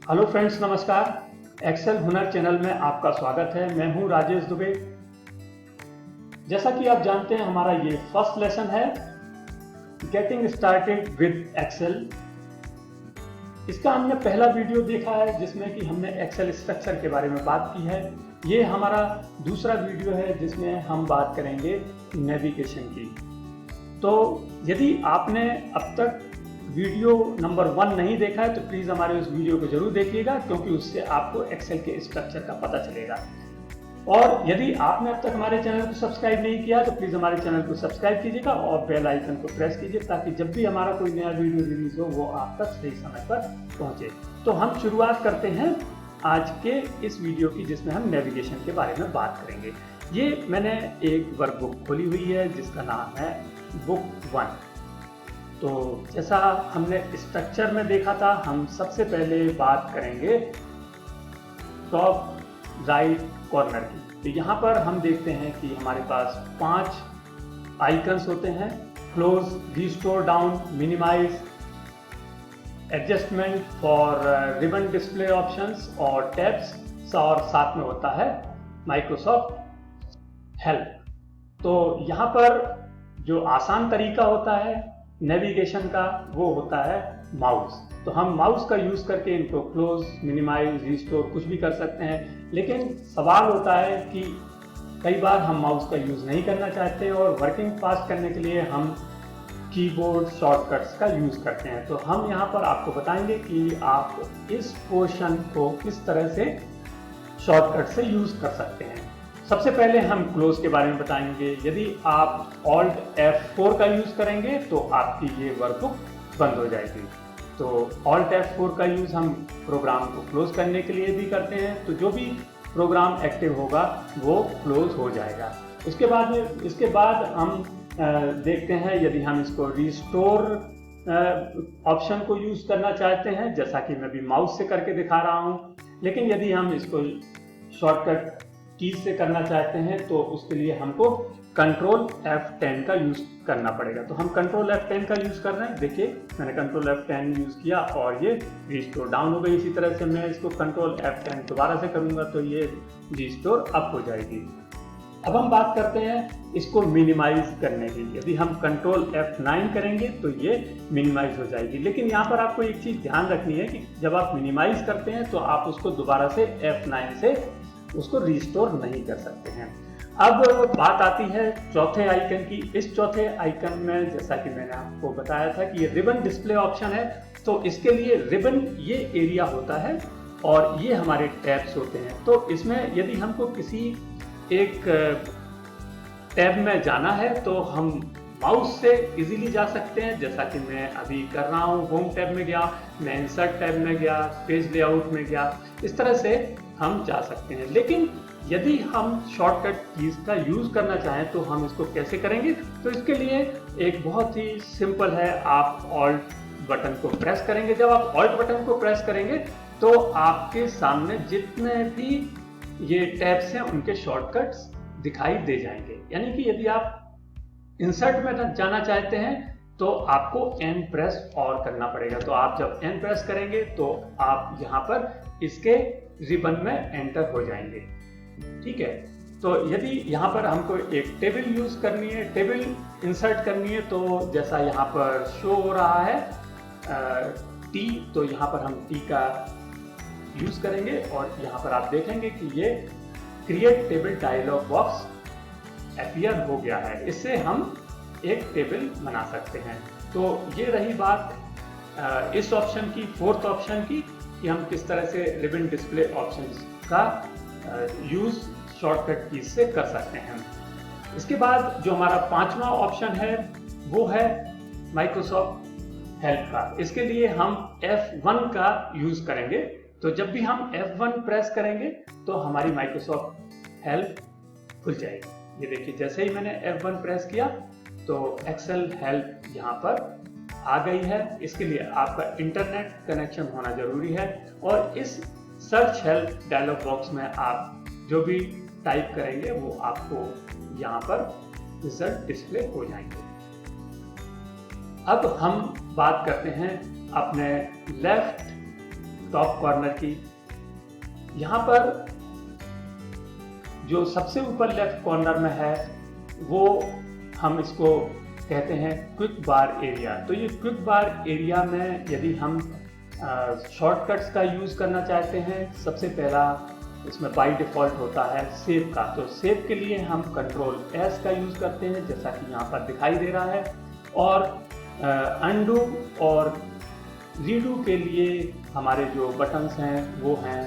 Hello friends, नमस्कार। Excel हुनर channel में आपका स्वागत है। मैं हूं राजेश दुबे। जैसा कि आप जानते हैं, हमारा ये फर्स्ट लेसन है गेटिंग स्टार्टेड विद एक्सेल। इसका हमने पहला वीडियो देखा है जिसमें कि हमने एक्सेल स्ट्रक्चर के बारे में बात की है। ये हमारा दूसरा वीडियो है जिसमें हम बात करेंगे नेविगेशन की। तो यदि आपने अब तक वीडियो नंबर 1 नहीं देखा है तो प्लीज़ हमारे उस वीडियो को जरूर देखिएगा, क्योंकि उससे आपको एक्सेल के स्ट्रक्चर का पता चलेगा। और यदि आपने अब तक हमारे चैनल को सब्सक्राइब नहीं किया तो प्लीज़ हमारे चैनल को सब्सक्राइब कीजिएगा और बेल आइकन को प्रेस कीजिए, ताकि जब भी हमारा कोई नया वीडियो रिलीज हो वो आप तक सही समय पर पहुंचे। तो हम शुरुआत करते हैं आज के इस वीडियो की, जिसमें हम नेविगेशन के बारे में बात करेंगे। ये मैंने एक वर्कबुक खोली हुई है जिसका नाम है बुक 1। तो जैसा हमने स्ट्रक्चर में देखा था, हम सबसे पहले बात करेंगे टॉप राइट कॉर्नर की। तो यहाँ पर हम देखते हैं कि हमारे पास 5 आइकन्स होते हैं: close, restore down, minimise, adjustment for ribbon display options और टैब्स, और साथ में होता है माइक्रोसॉफ्ट हेल्प। तो यहाँ पर जो आसान तरीका होता है नेविगेशन का वो होता है माउस। तो हम माउस का यूज करके इनको क्लोज, मिनिमाइज, रिस्टोर कुछ भी कर सकते हैं। लेकिन सवाल होता है कि कई बार हम माउस का यूज नहीं करना चाहते और वर्किंग फास्ट करने के लिए हम कीबोर्ड शॉर्टकट्स का यूज करते हैं। तो हम यहाँ पर आपको बताएंगे कि आप इस पोर्शन को किस तरह से शॉर्टकट से यूज कर सकते हैं। सबसे पहले हम क्लोज के बारे में बताएंगे। यदि आप Alt F4 का यूज करेंगे तो आपकी ये वर्कबुक बंद हो जाएगी। तो Alt F4 का यूज हम प्रोग्राम को क्लोज करने के लिए भी करते हैं। तो जो भी प्रोग्राम एक्टिव होगा वो क्लोज हो जाएगा। इसके बाद हम देखते हैं, यदि हम इसको रिस्टोर ऑप्शन को यूज करना चाहते हैं, जैसा कि मैं भी माउस से करके दिखा रहा हूँ। लेकिन यदि हम इसको शॉर्टकट कीज से करना चाहते हैं तो उसके लिए हमको कंट्रोल F10 का यूज करना पड़ेगा। तो हम कंट्रोल F10 का यूज कर रहे हैं। देखिए, मैंने कंट्रोल F10 यूज किया और ये रिस्टोर डाउन हो गई। इसी तरह से मैं इसको कंट्रोल F10 दोबारा से करूंगा तो ये रिस्टोर अप हो जाएगी। अब हम बात करते हैं इसको मिनिमाइज करने की। यदि हम कंट्रोल F9 करेंगे तो ये मिनिमाइज हो जाएगी। लेकिन यहाँ पर आपको एक चीज ध्यान रखनी है कि जब आप मिनिमाइज करते हैं तो आप उसको दोबारा से F9 से उसको रिस्टोर नहीं कर सकते हैं। अब बात आती है चौथे आइकन की। इस चौथे आइकन में, जैसा कि मैंने आपको बताया था कि ये रिबन डिस्प्ले ऑप्शन है, तो इसके लिए रिबन ये एरिया होता है और ये हमारे टैब्स होते हैं। तो इसमें यदि हमको किसी एक टैब में जाना है तो हम माउस से इजीली जा सकते हैं, जैसा कि मैं अभी कर रहा हूँ। होम टैब में गया, मैं इंसर्ट टैब में गया, पेज लेआउट में गया, इस तरह से हम जा सकते हैं। लेकिन यदि हम शॉर्टकट कीज का यूज करना चाहें तो हम इसको कैसे करेंगे? तो इसके लिए एक बहुत ही सिंपल है। आप ऑल्ट बटन को प्रेस करेंगे। जब आप ऑल्ट बटन को प्रेस करेंगे तो आपके सामने जितने भी ये टैब्स हैं उनके शॉर्टकट्स दिखाई दे जाएंगे। यानी कि यदि आप इंसर्ट में जाना चाहते हैं तो आपको N प्रेस और करना पड़ेगा। तो आप जब N प्रेस करेंगे तो आप यहाँ पर इसके रिबन में एंटर हो जाएंगे। ठीक है। तो यदि यहाँ पर हमको एक टेबल यूज करनी है, टेबल इंसर्ट करनी है, तो जैसा यहाँ पर शो हो रहा है T, तो यहाँ पर हम T का यूज करेंगे और यहाँ पर आप देखेंगे कि ये create table dialog box appear हो गया है। इससे हम एक टेबल बना सकते हैं। तो ये रही बात इस ऑप्शन की, फोर्थ ऑप्शन की, कि हम किस तरह से रिबन डिस्प्ले ऑप्शंस का यूज शॉर्टकट कीज से कर सकते हैं। इसके बाद जो हमारा 5वां ऑप्शन है वो है माइक्रोसॉफ्ट हेल्प का। इसके लिए हम F1 का यूज करेंगे। तो जब भी हम F1 प्रेस करेंगे तो हमारी माइक्रोसॉफ्ट हेल्प खुल जाएगी। ये देखिए, जैसे ही मैंने F1 प्रेस किया तो एक्सेल हेल्प यहाँ पर आ गई है। इसके लिए आपका इंटरनेट कनेक्शन होना जरूरी है और इस सर्च हेल्प डायलॉग बॉक्स में आप जो भी टाइप करेंगे वो आपको यहाँ पर रिजल्ट डिस्प्ले हो जाएंगे। अब हम बात करते हैं अपने लेफ्ट टॉप कॉर्नर की। यहाँ पर जो सबसे ऊपर लेफ्ट कॉर्नर में है वो हम इसको कहते हैं क्विक बार एरिया। तो ये क्विक बार एरिया में यदि हम शॉर्टकट्स का यूज़ करना चाहते हैं, सबसे पहला इसमें बाय डिफ़ॉल्ट होता है सेव का। तो सेव के लिए हम कंट्रोल एस का यूज़ करते हैं, जैसा कि यहाँ पर दिखाई दे रहा है। और अनडू और रीडू के लिए हमारे जो बटन्स हैं वो हैं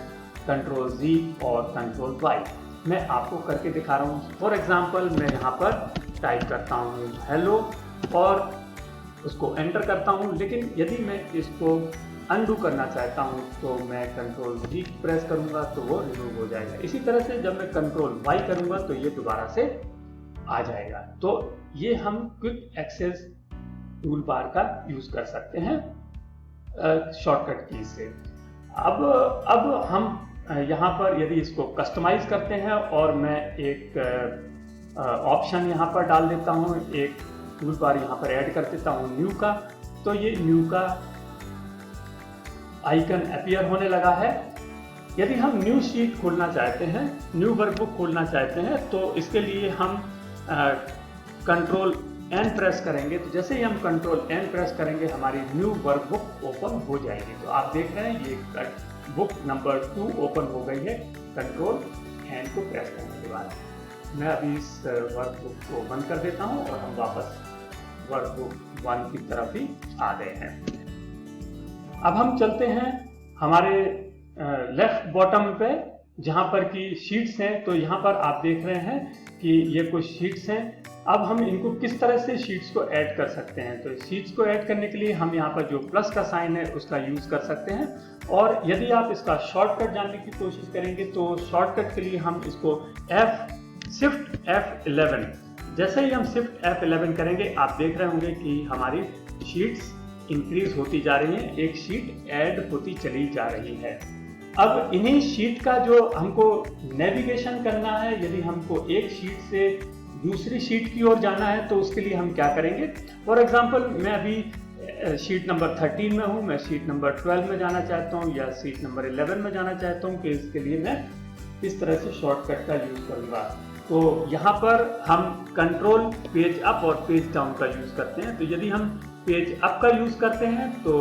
कंट्रोल जी और कंट्रोल वाई। मैं आपको करके दिखा रहा हूँ। फॉर एग्जांपल मैं यहाँ पर टाइप करता हूँ हेलो और उसको एंटर करता हूँ, लेकिन यदि मैं इसको अनडू करना चाहता हूँ तो मैं कंट्रोल जी प्रेस करूँगा तो वो रिमूव हो जाएगा। इसी तरह से जब मैं कंट्रोल वाई करूँगा तो ये दोबारा से आ जाएगा। तो ये हम क्विक एक्सेस टूल बार का यूज़ कर सकते हैं शॉर्टकट की से। अब हम यहाँ पर यदि इसको कस्टमाइज करते हैं और मैं एक ऑप्शन यहाँ पर डाल देता हूँ, एक टूल बार यहाँ पर ऐड कर देता हूँ न्यू का, तो ये न्यू का आइकन अपीयर होने लगा है। यदि हम न्यू शीट खोलना चाहते हैं, न्यू वर्कबुक खोलना चाहते हैं, तो इसके लिए हम कंट्रोल एन प्रेस करेंगे। तो जैसे ही हम कंट्रोल एन प्रेस करेंगे हमारी न्यू वर्कबुक ओपन हो जाएगी। तो आप देख रहे हैं ये बुक नंबर 2 ओपन हो गई है कंट्रोल एन को प्रेस करने के बाद। मैं अभी इस वर्कबुक को बंद कर देता हूं और हम वापस वर्कबुक 1 की तरफ ही आ गए हैं। अब हम चलते हैं हमारे लेफ्ट बॉटम पे जहां पर की शीट्स हैं। तो यहाँ पर आप देख रहे हैं कि ये कुछ शीट्स हैं। अब हम इनको किस तरह से शीट्स को ऐड कर सकते हैं। तो शीट्स को ऐड करने के लिए हम यहाँ पर जो प्लस का साइन है उसका यूज कर सकते हैं। और यदि आप इसका शॉर्टकट जानने की कोशिश करेंगे तो शॉर्टकट के लिए हम इसको शिफ्ट F11, जैसे ही हम शिफ्ट F11 करेंगे आप देख रहे होंगे कि हमारी शीट्स इंक्रीज होती जा रही हैं, एक शीट ऐड होती चली जा रही है। अब इन्हीं शीट का जो हमको नेविगेशन करना है, यदि हमको एक शीट से दूसरी शीट की ओर जाना है तो उसके लिए हम क्या करेंगे। फॉर एग्जांपल मैं अभी शीट नंबर 13 में हूँ, मैं शीट नंबर 12 में जाना चाहता हूँ या शीट नंबर 11 में जाना चाहता हूँ, कि इसके लिए मैं इस तरह से शॉर्टकट का यूज करूँगा। तो यहाँ पर हम कंट्रोल पेज अप और पेज डाउन का यूज करते हैं। तो यदि हम पेज अप का यूज करते हैं तो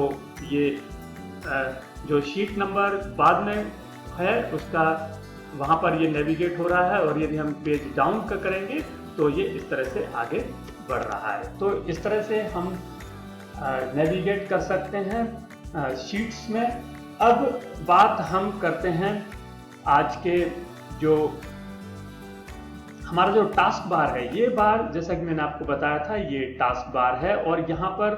ये जो शीट नंबर बाद में है उसका वहाँ पर ये नेविगेट हो रहा है, और यदि हम पेज डाउन का करेंगे तो ये इस तरह से आगे बढ़ रहा है। तो इस तरह से हम नेविगेट कर सकते हैं शीट्स में। अब बात हम करते हैं आज के जो हमारा जो टास्क बार है। ये बार जैसा कि मैंने आपको बताया था ये टास्क बार है, और यहाँ पर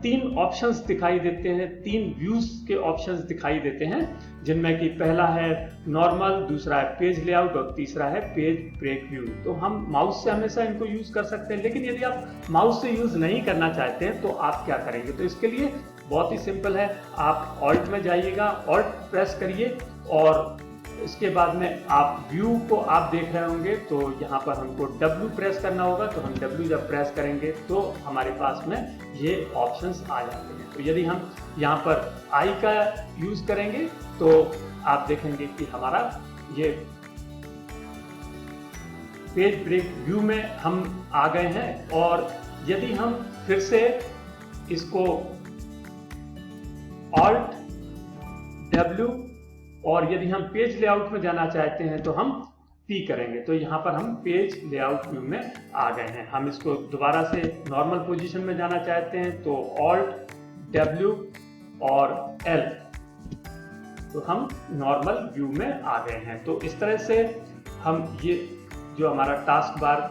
3 ऑप्शंस दिखाई देते हैं, 3 व्यूज के ऑप्शंस दिखाई देते हैं, जिनमें कि पहला है नॉर्मल, दूसरा है पेज लेआउट और तीसरा है पेज ब्रेक व्यू। तो हम माउस से हमेशा इनको यूज कर सकते हैं, लेकिन यदि आप माउस से यूज नहीं करना चाहते हैं तो आप क्या करेंगे। तो इसके लिए बहुत ही सिंपल है, आप ऑल्ट में जाइएगा, ऑल्ट प्रेस करिए और इसके बाद में आप व्यू को आप देख रहे होंगे तो यहाँ पर हमको W प्रेस करना होगा। तो हम W जब प्रेस करेंगे तो हमारे पास में ये ऑप्शंस आ जाते हैं। तो यदि हम यहाँ पर I का यूज करेंगे तो आप देखेंगे कि हमारा ये पेज ब्रेक व्यू में हम आ गए हैं। और यदि हम फिर से इसको Alt W और यदि हम पेज लेआउट में जाना चाहते हैं तो हम P करेंगे, तो यहाँ पर हम पेज लेआउट व्यू में आ गए हैं। हम इसको दोबारा से नॉर्मल पोजीशन में जाना चाहते हैं तो Alt W और L, तो हम नॉर्मल व्यू में आ गए हैं। तो इस तरह से हम ये जो हमारा टास्क बार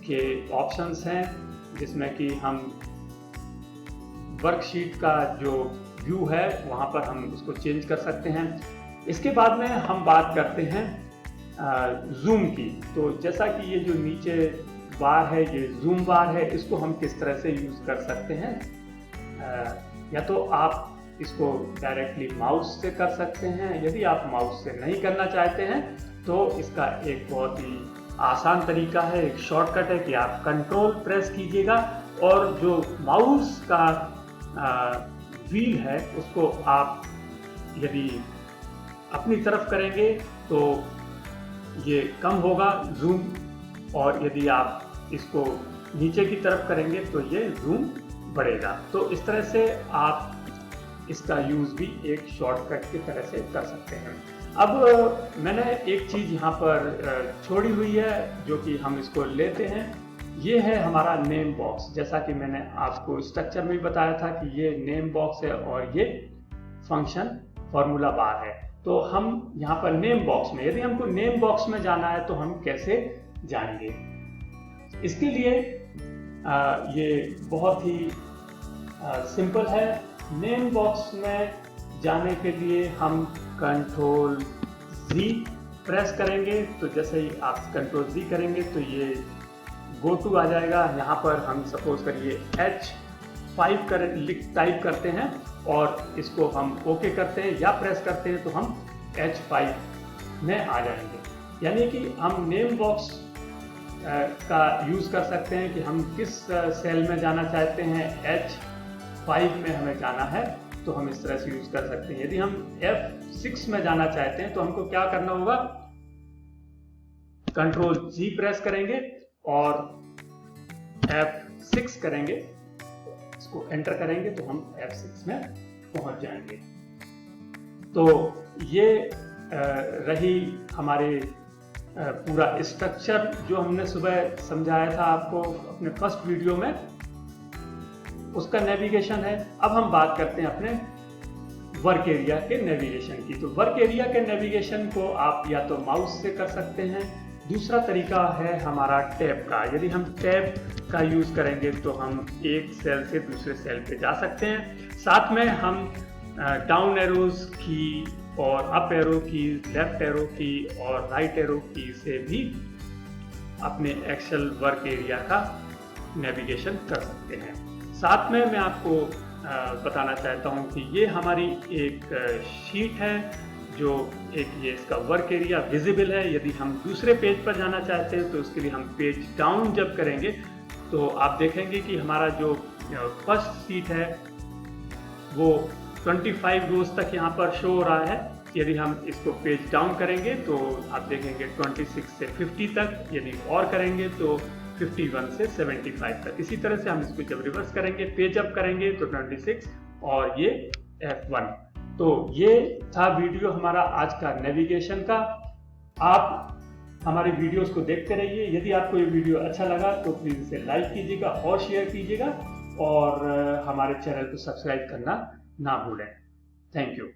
के ऑप्शंस हैं, जिसमें कि हम वर्कशीट का जो व्यू है वहाँ पर हम इसको चेंज कर सकते हैं। इसके बाद में हम बात करते हैं जूम की। तो जैसा कि ये जो नीचे बार है ये जूम बार है, इसको हम किस तरह से यूज कर सकते हैं। या तो आप इसको डायरेक्टली माउस से कर सकते हैं, यदि आप माउस से नहीं करना चाहते हैं तो इसका एक बहुत ही आसान तरीका है, एक शॉर्टकट है कि आप कंट्रोल प्रेस कीजिएगा और जो माउस का व्हील है उसको आप यदि अपनी तरफ करेंगे तो ये कम होगा जूम, और यदि आप इसको नीचे की तरफ करेंगे तो ये जूम बढ़ेगा। तो इस तरह से आप इसका यूज भी एक शॉर्टकट की तरह से कर सकते हैं। अब मैंने एक चीज यहाँ पर छोड़ी हुई है जो कि हम इसको लेते हैं, ये है हमारा नेम बॉक्स। जैसा कि मैंने आपको स्ट्रक्चर में बताया था कि ये नेम बॉक्स है और ये फंक्शन फॉर्मूला बार है। तो हम यहाँ पर नेम बॉक्स में, यदि हमको नेम बॉक्स में जाना है तो हम कैसे जाएंगे? इसके लिए ये बहुत ही सिंपल है। नेम बॉक्स में जाने के लिए हम कंट्रोल Z प्रेस करेंगे, तो जैसे ही आप कंट्रोल Z करेंगे तो ये गो टू आ जाएगा। यहाँ पर हम सपोज करिए H5 टाइप करते हैं और इसको हम ओके करते हैं या प्रेस करते हैं तो हम H5 में आ जाएंगे। यानी कि हम नेम बॉक्स का यूज कर सकते हैं कि हम किस सेल में जाना चाहते हैं। H5 में हमें जाना है तो हम इस तरह से यूज कर सकते हैं। यदि हम F6 में जाना चाहते हैं तो हमको क्या करना होगा, कंट्रोल G प्रेस करेंगे और F6 करेंगे, इसको एंटर करेंगे तो हम F6 में पहुंच जाएंगे। तो ये रही हमारे पूरा स्ट्रक्चर जो हमने सुबह समझाया था आपको अपने फर्स्ट वीडियो में, उसका नेविगेशन है। अब हम बात करते हैं अपने वर्क एरिया के नेविगेशन की। तो वर्क एरिया के नेविगेशन को आप या तो माउस से कर सकते हैं, दूसरा तरीका है हमारा टैब का। यदि हम टैब का यूज करेंगे तो हम एक सेल से दूसरे सेल पे जा सकते हैं। साथ में हम डाउन एरोज की और अप एरो की, लेफ्ट एरो की और राइट एरो की से भी अपने एक्सेल वर्क एरिया का नेविगेशन कर सकते हैं। साथ में मैं आपको बताना चाहता हूं कि ये हमारी एक शीट है जो एक ये इसका वर्क एरिया विजिबल है। यदि हम दूसरे पेज पर जाना चाहते हैं तो उसके लिए हम पेज डाउन जब करेंगे तो आप देखेंगे कि हमारा जो फर्स्ट शीट है वो 25 रोज तक यहाँ पर शो हो रहा है। यदि हम इसको पेज डाउन करेंगे तो आप देखेंगे 26 से 50 तक, यदि और करेंगे तो 51 से 75 तक। इसी तरह से हम इसको जब रिवर्स करेंगे, पेज अप करेंगे तो 26 और ये F1। तो ये था वीडियो हमारा आज का नेविगेशन का। आप हमारे वीडियोस को देखते रहिए। यदि आपको ये वीडियो अच्छा लगा तो प्लीज़ इसे लाइक कीजिएगा और शेयर कीजिएगा और हमारे चैनल को सब्सक्राइब करना ना भूलें। Thank you.